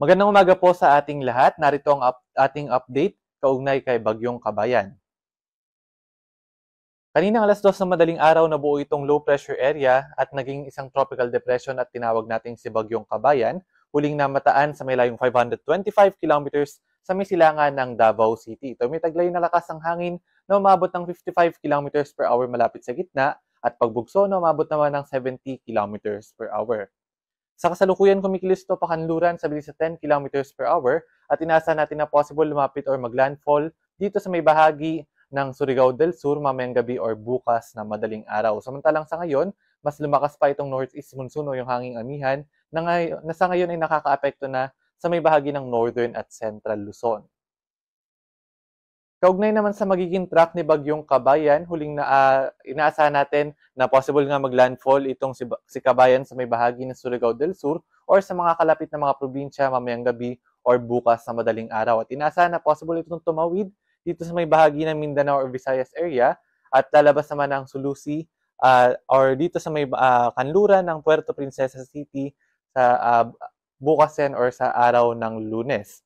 Magandang umaga po sa ating lahat. Narito ang ating update kaugnay kay Bagyong Kabayan. Kaninang alas 2 ng madaling araw nabuo itong low pressure area at naging isang tropical depression at tinawag nating si Bagyong Kabayan, huling namataan sa may layong 525 kilometers sa may silangan ng Davao City. Ito may taglay na lakas ng hangin na umabot ng 55 kilometers per hour malapit sa gitna at pagbugso na umabot naman ng 70 kilometers per hour. Sa kasalukuyan, kumikilos ito pakanluran sa bilis sa 10 kilometers per hour at inaasahan natin na possible lumapit or maglandfall dito sa may bahagi ng Surigao del Sur mamayang gabi or bukas na madaling araw. Samantalang sa ngayon, mas lumakas pa itong northeast monsoon o yung hanging amihan na sa ngayon ay nakakaapekto na sa may bahagi ng northern at central Luzon. Kaugnay naman sa magiging track ni Bagyong Kabayan, huling inaasahan natin na possible nga maglandfall itong si Kabayan sa may bahagi ng Surigao del Sur or sa mga kalapit na mga probinsya mamayang gabi or bukas sa madaling araw. At inaasahan na possible itong tumawid dito sa may bahagi ng Mindanao or Visayas area at lalabas naman ng Sulusi or dito sa may kanluran ng Puerto Princesa City sa bukas yan or sa araw ng Lunes.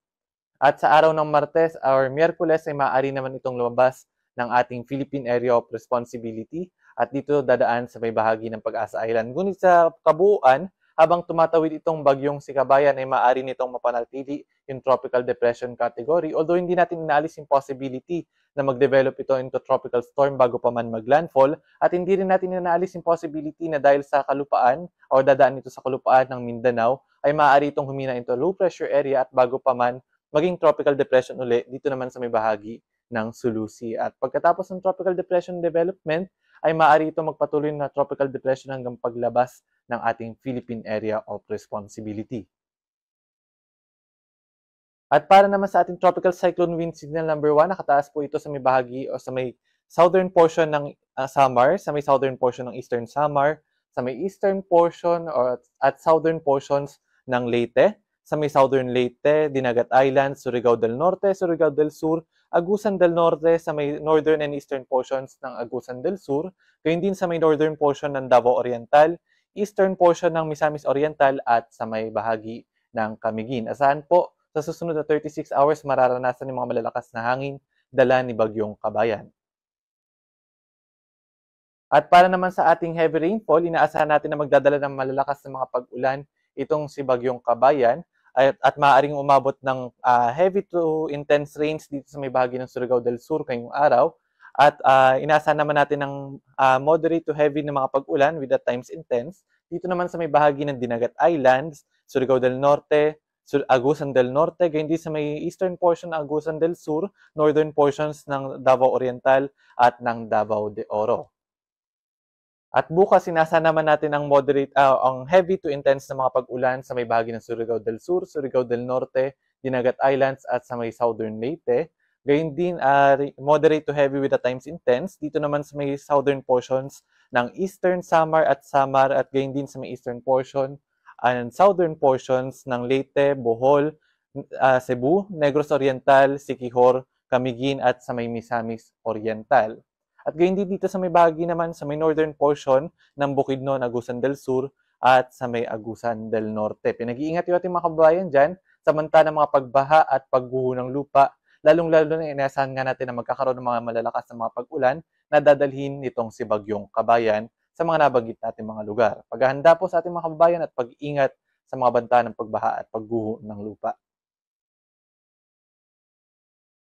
At sa araw ng Martes or Miyerkules ay maaari naman itong lumabas ng ating Philippine Area of Responsibility at dito dadaan sa may bahagi ng Pag-asa Island. Ngunit sa kabuuan, habang tumatawid itong bagyong si Kabayan ay maaari nitong mapanatili yung tropical depression category, although hindi natin inaalis yung possibility na mag-develop ito into tropical storm bago pa man mag-landfall, at hindi rin natin inaalis yung possibility na dahil sa kalupaan o dadaan ito sa kalupaan ng Mindanao ay maaari itong humina into low pressure area at bago pa man maging tropical depression uli dito naman sa may bahagi ng Sulusi. At pagkatapos ng tropical depression development, ay maaari ito magpatuloy na tropical depression hanggang paglabas ng ating Philippine Area of Responsibility. At para naman sa ating tropical cyclone wind signal number 1, nakataas po ito sa may bahagi o sa may southern portion ng Samar, sa may southern portion ng eastern Samar, sa may eastern portion at southern portions ng Leyte, sa may southern Leyte, Dinagat Islands, Surigao del Norte, Surigao del Sur, Agusan del Norte, sa may northern and eastern portions ng Agusan del Sur, gayon din sa may northern portion ng Davao Oriental, eastern portion ng Misamis Oriental at sa may bahagi ng Camiguin. Asahan po sa susunod na 36 hours mararanasan ng mga malalakas na hangin dala ni Bagyong Kabayan. At para naman sa ating heavy rainfall, inaasahan natin na magdadala ng malalakas na mga pag-ulan itong si Bagyong Kabayan at maaaring umabot ng heavy to intense rains dito sa may bahagi ng Surigao del Sur ngayong araw. At inaasahan naman natin ng moderate to heavy na mga pag-ulan with at times intense dito naman sa may bahagi ng Dinagat Islands, Surigao del Norte, Agusan del Norte, gayon din sa may eastern portion ng Agusan del Sur, northern portions ng Davao Oriental at ng Davao de Oro. At bukas, sinasa naman natin ang ang heavy to intense na mga pag-ulan sa may bahagi ng Surigao del Sur, Surigao del Norte, Dinagat Islands at sa may southern Leyte. Gayun din, moderate to heavy with at times intense dito naman sa may southern portions ng eastern Samar at gayun din sa may eastern portion and southern portions ng Leyte, Bohol, Cebu, Negros Oriental, Siquijor, Camiguin at sa may Misamis Oriental. At gayon din dito sa may bahagi naman sa may northern portion ng Bukidnon, Agusan del Sur at sa may Agusan del Norte. Pinag-iingat yung ating mga kababayan dyan samantala ng mga pagbaha at pagguho ng lupa, lalong-lalo na inaasahan nga natin na magkakaroon ng mga malalakas na mga pag-ulan na dadalhin nitong si Bagyong Kabayan sa mga nabanggit natin mga lugar. Paghahanda po sa ating mga kababayan at pag-iingat sa mga banta ng pagbaha at pagguho ng lupa.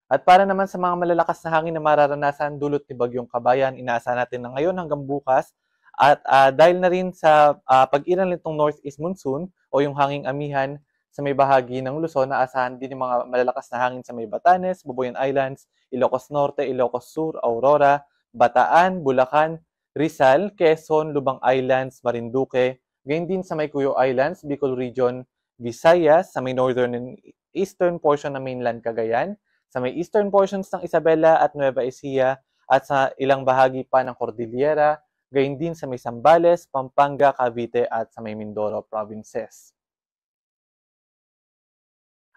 At para naman sa mga malalakas na hangin na mararanasan dulot ni Bagyong Kabayan, inaasahan natin na ngayon hanggang bukas. At dahil na rin sa pag-iral nitong northeast monsoon o yung hanging amihan sa may bahagi ng Luzon, naasahan din yung mga malalakas na hangin sa may Batanes, Bubuyan Islands, Ilocos Norte, Ilocos Sur, Aurora, Bataan, Bulacan, Rizal, Quezon, Lubang Islands, Marinduque, gayon din sa may Cuyo Islands, Bicol Region, Visayas, sa may northern and eastern portion ng mainland Cagayan, sa may eastern portions ng Isabela at Nueva Ecija at sa ilang bahagi pa ng Cordillera, gayon din sa may Zambales, Pampanga, Cavite at sa may Mindoro provinces.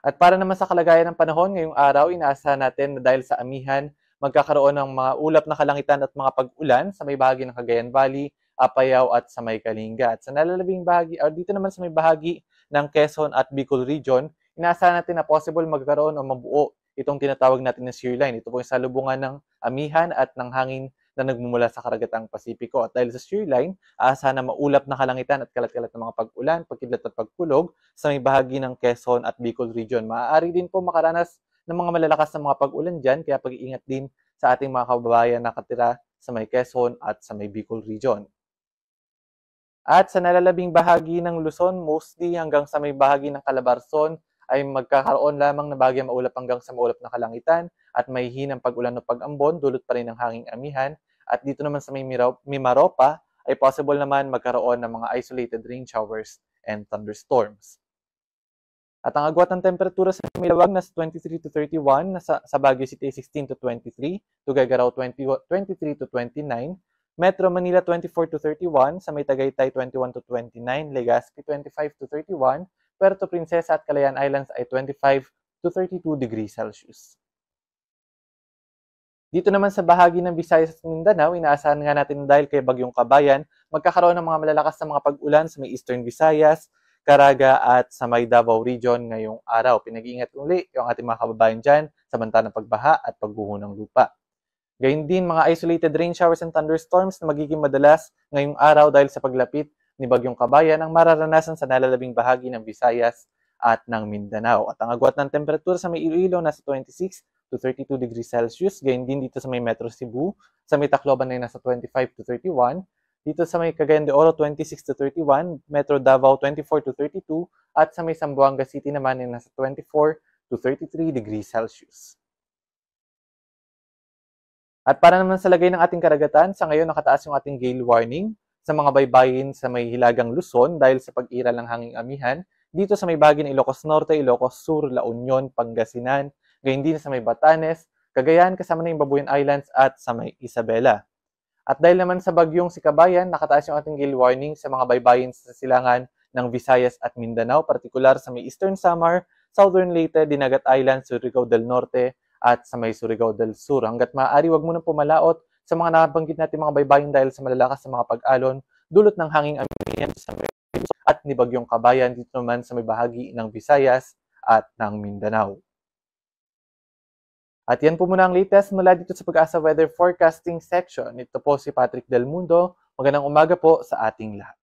At para naman sa kalagayan ng panahon ngayong araw, inaasahan natin na dahil sa amihan, magkakaroon ng mga ulap na kalangitan at mga pag-ulan sa may bahagi ng Cagayan Valley, Apayao at sa may Kalinga. At sa nalalabing bahagi, dito naman sa may bahagi ng Quezon at Bicol Region, inaasahan natin na possible magkaroon o mabuo itong tinatawag natin na shear line. Ito po yung salubungan ng amihan at ng hangin na nagmumula sa karagatang Pasipiko. At dahil sa shear line, aasahan na maulap na kalangitan at kalat-kalat ng mga pag-ulan, pagkidlat at pagkulog sa may bahagi ng Quezon at Bicol region. Maaari din po makaranas ng mga malalakas na mga pag-ulan dyan, kaya pag-iingat din sa ating mga kababayan na nakatira sa may Quezon at sa may Bicol region. At sa nalalabing bahagi ng Luzon, mostly hanggang sa may bahagi ng Calabarzon, ay magkakaroon lamang na bahagyang maulap hanggang sa maulap na kalangitan at may hinang pag-ulan o pag-ambon, dulot pa rin ng hanging amihan. At dito naman sa may Mimaropa, ay possible naman magkaroon ng mga isolated rain showers and thunderstorms. At ang agwat ng temperatura sa Milawag nasa 23 to 31, sa Baguio City 16 to 23, Tuguegarao 23 to 29, Metro Manila 24 to 31, sa may Tagaytay 21 to 29, Legazpi 25 to 31, Puerto Princesa at Calayan Islands ay 25 to 32 degrees Celsius. Dito naman sa bahagi ng Visayas at Mindanao, inaasahan nga natin dahil kay Bagyong Kabayan, magkakaroon ng mga malalakas na mga pag-ulan sa may Eastern Visayas, Caraga at sa may Davao region ngayong araw. Pinag-iingat uli yung ating mga kababayan dyan sa banta ng pagbaha at pagguho ng lupa. Gayun din mga isolated rain showers and thunderstorms na magiging madalas ngayong araw dahil sa paglapit ni Bagyong Kabayan ang mararanasan sa nalalabing bahagi ng Visayas at ng Mindanao. At ang agwat ng temperatura sa may Iloilo nasa 26 to 32 degrees Celsius. Gayun din dito sa may Metro Cebu, sa may Tacloban ay nasa 25 to 31. Dito sa may Cagayan de Oro 26 to 31, Metro Davao 24 to 32, at sa may Zamboanga City naman ay nasa 24 to 33 degrees Celsius. At para naman sa lagay ng ating karagatan, sa ngayon nakataas yung ating gale warning sa mga baybayin sa may Hilagang Luzon dahil sa pag-iral ng hanging amihan. Dito sa may bahagi ng Ilocos Norte, Ilocos Sur, La Union, Pangasinan, gayon din sa may Batanes, Cagayan kasama na yung Babuyan Islands at sa may Isabela. At dahil naman sa bagyong si Kabayan, nakataas yung ating gale warning sa mga baybayin sa silangan ng Visayas at Mindanao, partikular sa may Eastern Samar, Southern Leyte, Dinagat Island, Surigao del Norte, at sa may Surigao del Sur. Hanggat maaari, wag mo nang pumalaot sa mga nabanggit natin mga baybayin dahil sa malalakas na mga pag-alon, dulot ng hanging amihan sa may at ni Bagyong Kabayan dito naman sa may bahagi ng Visayas at ng Mindanao. At yan po muna ang latest mula dito sa Pag-asa Weather Forecasting section. Ito po si Patrick Del Mundo. Magandang umaga po sa ating lahat.